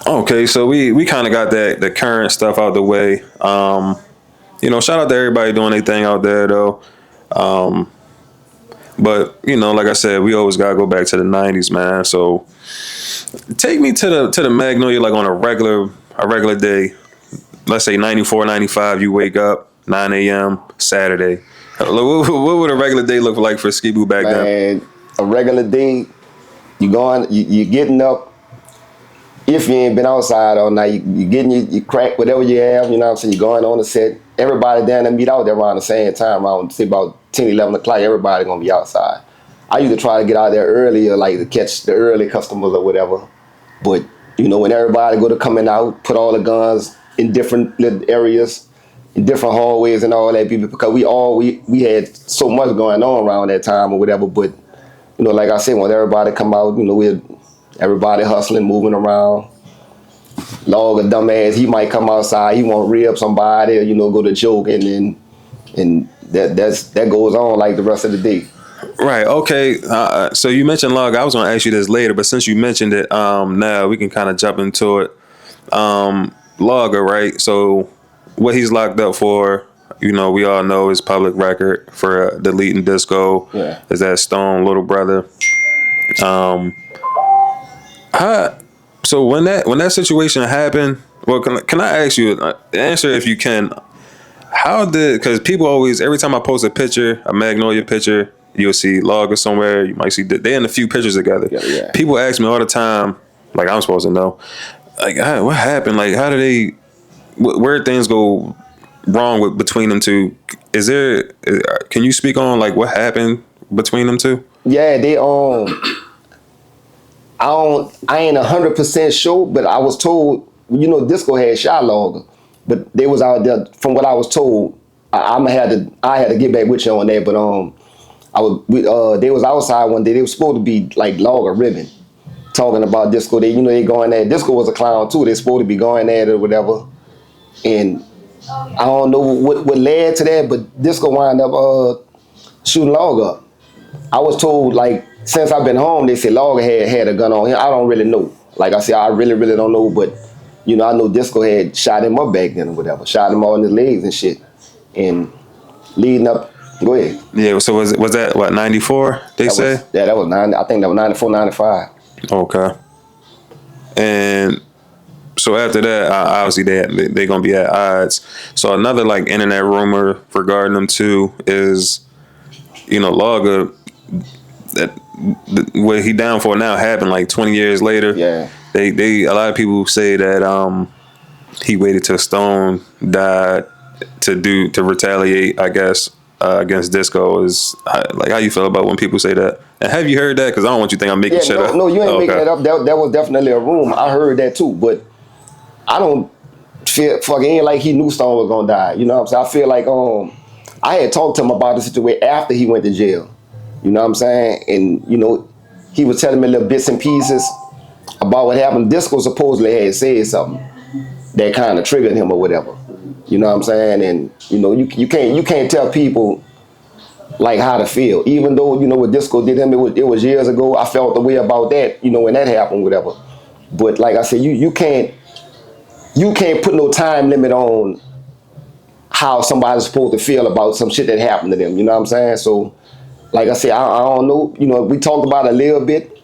Okay, so we kind of got the current stuff out the way. Shout out to everybody doing their thing out there though. Um, but like I said, we always gotta go back to the '90s, man. So take me to the Magnolia like on a regular day. Let's say 94, 95. You wake up 9 a.m. Saturday. What would a regular day look like for Ski-Boo back then? Man, a regular day, you getting up. If you ain't been outside all night, you getting your crack, whatever you have, you know what I'm saying, you're going on the set. Everybody down there meet out there around the same time, around say about 10, 11 o'clock, everybody gonna be outside. I used to try to get out there earlier, like to catch the early customers or whatever. But, when everybody go to coming out, put all the guns in different little areas, in different hallways and all that, because we had so much going on around that time or whatever. But, like I said, when everybody come out, everybody hustling, moving around. Logga, dumbass, he might come outside, he won't rib somebody, or, go to joke, and that goes on like the rest of the day. Right. Okay. So you mentioned Logga. I was going to ask you this later, but since you mentioned it, now we can kind of jump into it. Logga, right? So what he's locked up for, we all know is public record for deleting disco. Yeah. Is that Stone little brother? So when that situation happened, well, can I ask you answer if you can? Because people always, every time I post a picture, a Magnolia picture, you'll see Logga somewhere. You might see they in a few pictures together. Yeah. People ask me all the time, like I'm supposed to know, like what happened? Like how do they? Where things go wrong between them two? Can you speak on like what happened between them two? Yeah, they I ain't 100% sure, but I was told, Disco had shot Logga, but they was out there. From what I was told, I had to get back with you on that. But they was outside one day. They was supposed to be like Logga ribbon, talking about Disco. They going there. Disco was a clown too. They supposed to be going at it or whatever. And I don't know what led to that, but Disco wound up shooting Logga up. I was told, like, since I've been home, they said Logga had a gun on him. I don't really know. Like I said, I really, really don't know. But, I know Disco had shot him up back then or whatever. Shot him all in his legs and shit. And leading up, go ahead. Yeah, so was that, what, 94, they say? That was 90. I think that was 94, 95. Okay. And so after that, obviously they going to be at odds. So another, like, internet rumor regarding them, too, is, Logga, that what he down for now happened like 20 years later. Yeah. A lot of people say that he waited till Stone died to retaliate, I guess, against Disco. Is like, how you feel about when people say that? And have you heard that? Because I don't want you to think I'm making shit up. No, you ain't making that up. That was definitely a rumor. I heard that too, but I don't feel fucking ain't like he knew Stone was gonna die. You know what I'm saying? I feel like I had talked to him about the situation after he went to jail. You know what I'm saying? And, he was telling me little bits and pieces about what happened. Disco supposedly had said something that kind of triggered him or whatever. You know what I'm saying? And, you can't tell people like how to feel. Even though, what Disco did him, it was years ago. I felt the way about that, when that happened, whatever. But like I said, you can't put no time limit on how somebody's supposed to feel about some shit that happened to them. You know what I'm saying? So, like I said, I don't know. We talked about it a little bit,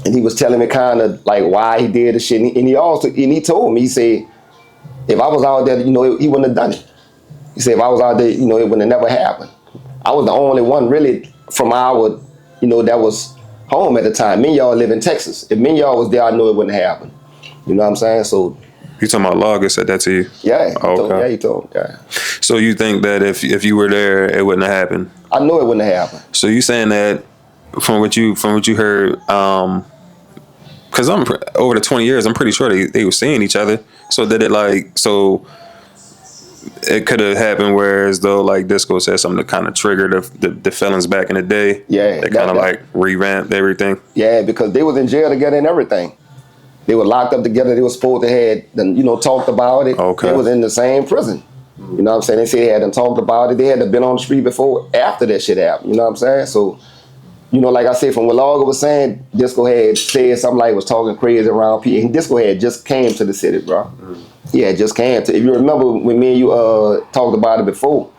and he was telling me kind of like why he did the shit. And he told me, he said, if I was out there, he wouldn't have done it. He said, if I was out there, it would have never happened. I was the only one really from our, that was home at the time. Me and y'all live in Texas. If me and y'all was there, I know it wouldn't have happened. You know what I'm saying? So. You talking about Logga said that to you? Yeah. Okay. He told. Yeah. So you think that if you were there, it wouldn't have happened? I know it wouldn't have happened. So you saying that from what you heard, because I'm over the 20 years, I'm pretty sure they were seeing each other. So did it it could have happened whereas though like Disco said something to kind of trigger the feelings back in the day. Yeah. They kind of like revamped everything. Yeah, because they was in jail together and everything. They were locked up together. They were supposed to have, talked about it. Okay. They was in the same prison. You know what I'm saying? They said they hadn't talked about it. They had been on the street before, after that shit happened. You know what I'm saying? So, You know, like I said, from what Logga was saying, Disco had said something like was talking crazy around people. And Disco had just came to the city, bro. He had just came to. If you remember when me and you talked about it before,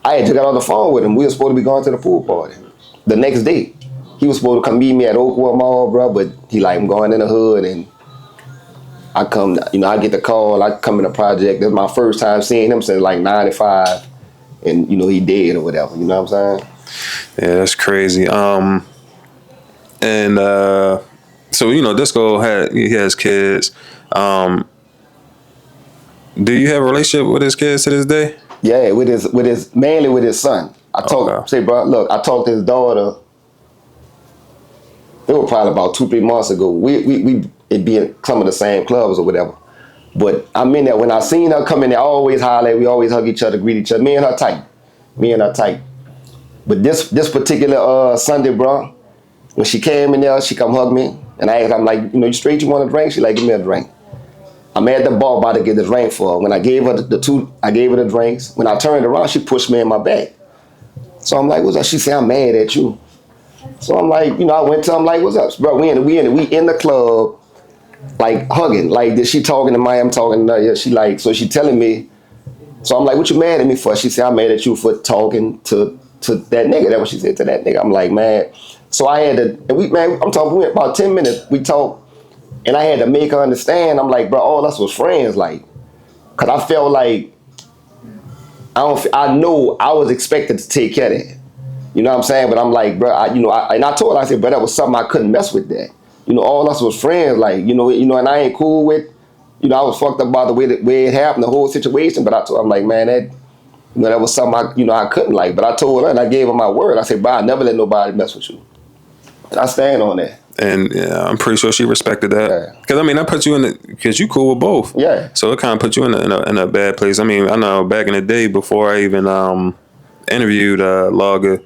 I had just got on the phone with him. We were supposed to be going to the pool party the next day. He was supposed to come meet me at Oakwood Mall, bro, but he like, I'm going in the hood, and I come, you know, I get the call. I come in the project. This is my first time seeing him since like '95, and you know he dead or whatever. You know what I'm saying? Yeah, that's crazy. And so you know, Disco he has kids. Do you have a relationship with his kids to this day? Yeah, with his mainly with his son. I told Okay. say, bro, look, I talked to his daughter. It was probably about 2-3 months ago. We it be in some of the same clubs or whatever. But I mean that when I seen her come in there, I always holler, we always hug each other, greet each other. Me and her tight. Me and her tight. But this particular Sunday, bro, when she came in there, she come hug me. And I asked, I'm like, you know, you straight, you want a drink? She like, give me a drink. I'm at the bar about to get the drink for her. When I gave her I gave her the drinks. When I turned around, she pushed me in my back. So I'm like, what's up? She said, I'm mad at you. So I'm like, you know, I went to him like, what's up? Bro, we in the club, like hugging. Like, did she talking to me? I'm talking to her. Yeah, she like, so she telling me. So I'm like, what you mad at me for? She said, I'm mad at you for talking to that nigga. That's what she said to that nigga. I'm like, man. So I had to, and I'm talking, we went about 10 minutes, we talked, and I had to make her understand. I'm like, bro, all us was friends, like, cause I felt like, I know I was expected to take care of that. You know what I'm saying? But I'm like, bro, and I told her, I said, bro, that was something I couldn't mess with that. You know, all us was friends, like, and I ain't cool with, I was fucked up about the way it happened, the whole situation. But I told her, I'm like, man, that was something I couldn't like. But I told her and I gave her my word. I said, bro, I never let nobody mess with you. And I stand on that. And yeah, I'm pretty sure she respected that. Because I mean, I put you in because you cool with both. Yeah. So it kind of put you in a bad place. I mean, I know back in the day before I even interviewed Logga,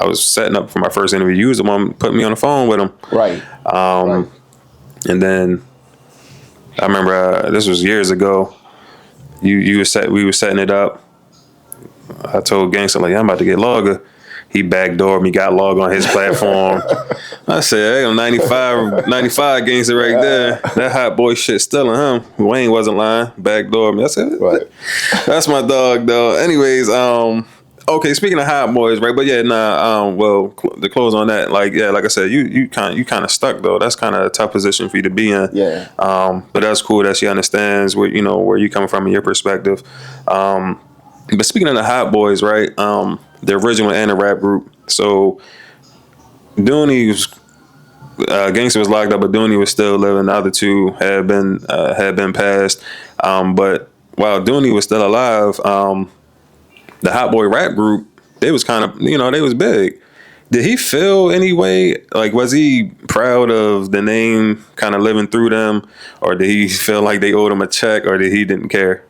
I was setting up for my first interview. You was the one putting me on the phone with him. Right. Right. And then I remember this was years ago. We were setting it up. I told Gangsta, like, I'm about to get Logga. He backdoored me, got Logga on his platform. I said, hey, I'm 95 Gangsta right there. That hot boy shit still in him. Wayne wasn't lying. Backdoored me. I said, Right. That's my dog, though. Anyways, okay, speaking of hot boys, right? But yeah, the close on that, like I said, you kind of stuck though. That's kind of a tough position for you to be in. Yeah. But that's cool that she understands where you coming from and your perspective. But speaking of the hot boys, right? The original and the rap group. So Dooney was Gangsta was locked up, but Dooney was still living. The other two had been passed. But while Dooney was still alive, the Hot Boy rap group, they was kind of, they was big. Did he feel any way? Like, was he proud of the name kind of living through them? Or did he feel like they owed him a check, or did he didn't care?